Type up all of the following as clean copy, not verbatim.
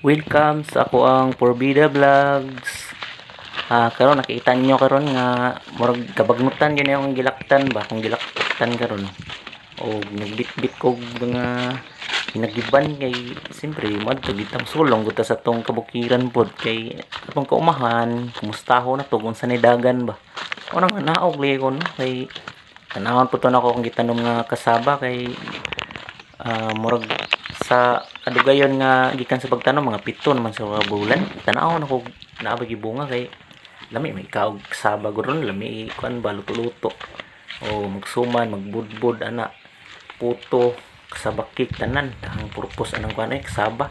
Welcome sa ako ang Porbida Vlogs. Karon nakita ninyo karon nga murag kabagnutan yun yung gilaktan ba kung gilaktan karon. O nagbitbit ko mga nagiban kay siyempre madto gitang sulong guta sa tong kabukiran pod kay atong kaumahan kumustaho na to kung sa nidagan ba. Orang naog li ko no kay tanawon po to nako kung gitanom nga kasaba kay murag sa kadugayon nga gikan sa pagtanom mga 7 naman sa mga bulan tanaw na ko naabagi bunga kay lami may kaog kasaba gud lami kuan ba luto-luto o magsuman magbudbud ana puto kasabakik tanan ang purpose anang kuan kasaba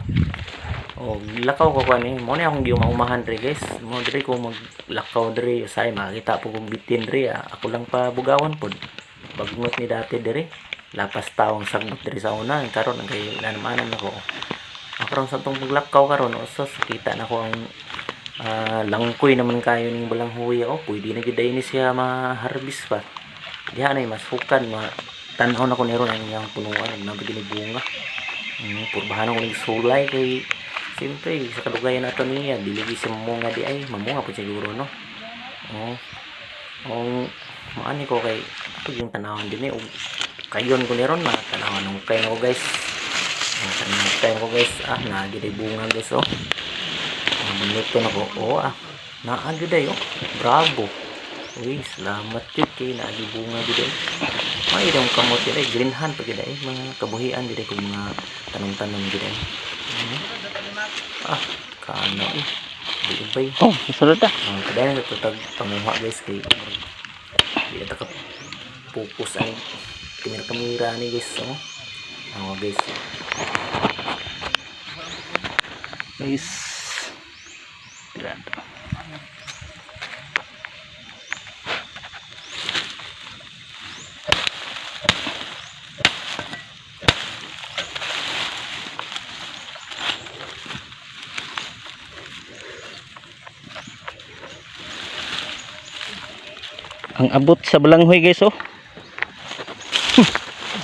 o lakaw ko kuan mo ni akong giumahan dre guys mo dre ko maglakaw dre say makita po kong bitin dre ako lang pa bugawan pod bagnot ni dati dre lapas taong sagnot diri sa una karon ang kay nanamanan nako karon sa tong paglakaw karon so kita na ko ang langkoy naman kayo ning balanghoy pwede na gid ni siya ma-harvest pa diha na masukan tan-aw na ko nero ang iyang punuan na bigini bunga purbahan ko ning sulay kay siyempre sa kadugayan nato niya dili si mamunga di ay mamunga po siguro no maani ko kay ito yung tanawan din kayon ko niron na tanawan ng kayo ko guys naagid ay bunga guys minuto na ko naagid ay bravo uy salamat yun kay naagid bunga din may idong kamot yun ay greenhan pag yun ay mga kabuhian din kung mga tanong-tanong din ay kano di ubay susunod na kadayan sa tutag pamuha guys kay di ata ka focus ay kamera ni guys guys tirado ang abot sa balanghoy guys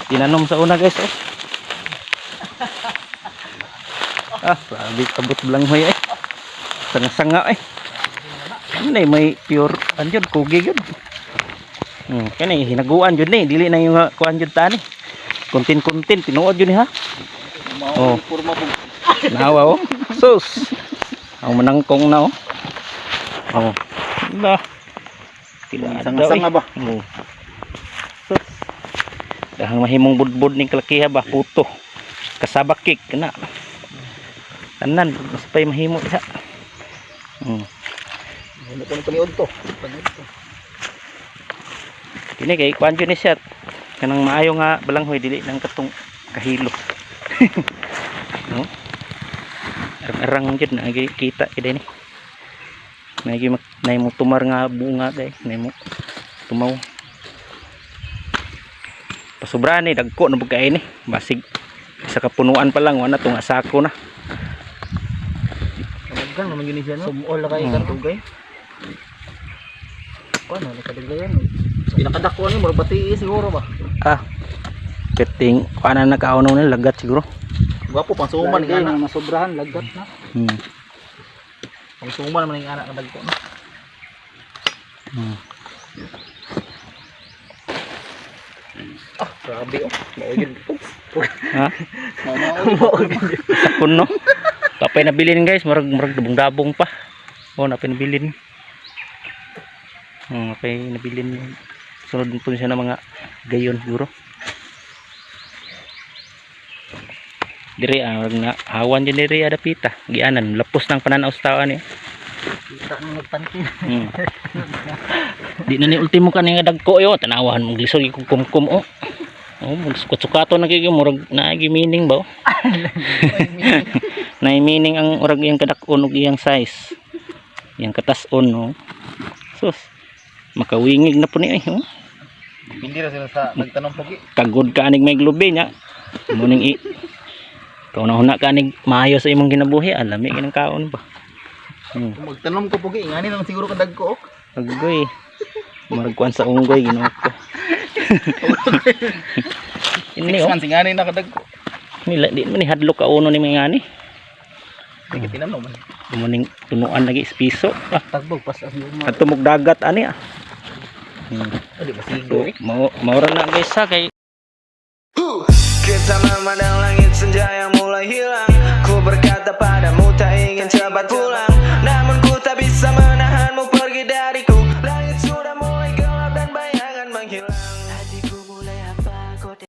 tinanom sa una guys grabe abot balanghoy sanga-sanga ano may pure anjud kugi yun kani hinaguan yun dili na yung kuan yun tani kontin tinuod yun ha nawa sus ang manangkong na sanga-sanga ba dahang mahimong budbud ning kalakiha ba puto kasabakik kana tanan mas pay mahimo diha ano ko paniud to kini kay kuan ni siya kanang maayo nga balanghoy dili nang katong kahilo no arang jud na kita kid ni nay mo tumar nga bunga day nay mo tumaw pasubra ni dagko na bugay ni basig sa kapunuan pa lang wala tong asako na kan naman yun siya no sumol na kay kartugay kuno na kadaglayan pinakadako ni murag bati siguro ba keting kana nakauno ni lagat siguro gwapo pang suman ni ana masobrahan lagat na pang suman man ni ana kadagko na grabe maugid kuno tapay nabilin guys murag dabong-dabong pa napay nabilin napay nabilin sunod po siya ng mga gayon siguro diri na hawan din diri ada pita gianan lapos ng pananaw sa tao ni kita mo nagpantin di na ni ultimo kani nga dagko tanawahan mong lisod kumkum sukat-sukato na kayo murag naagi meaning ba na meaning ang urag yang kadak-on ug iyang size yang katas-on sus makawingig na po ni hindi ra sila sa nagtanong pogi kagod ka anig may globe nya muning ikaw na huna ka anig maayo sa imong kinabuhi alami kinang kaon ba magtanong ko pogi ngani lang siguro kadag ko agoy murag kuan sa unggoy ginuot ko ini man singani nakadag ko nila di man ni hadlok ka uno ni mga ni Sige tinanong man. Kumuning tunuan lagi is piso. Ah, Tagbog pas as yung mga. ato mog dagat ani ah. Adi So, masigo eh. maura na guys ha kay Kita memandang langit senja yang mulai hilang. Ku berkata padamu tak ingin cepat pulang.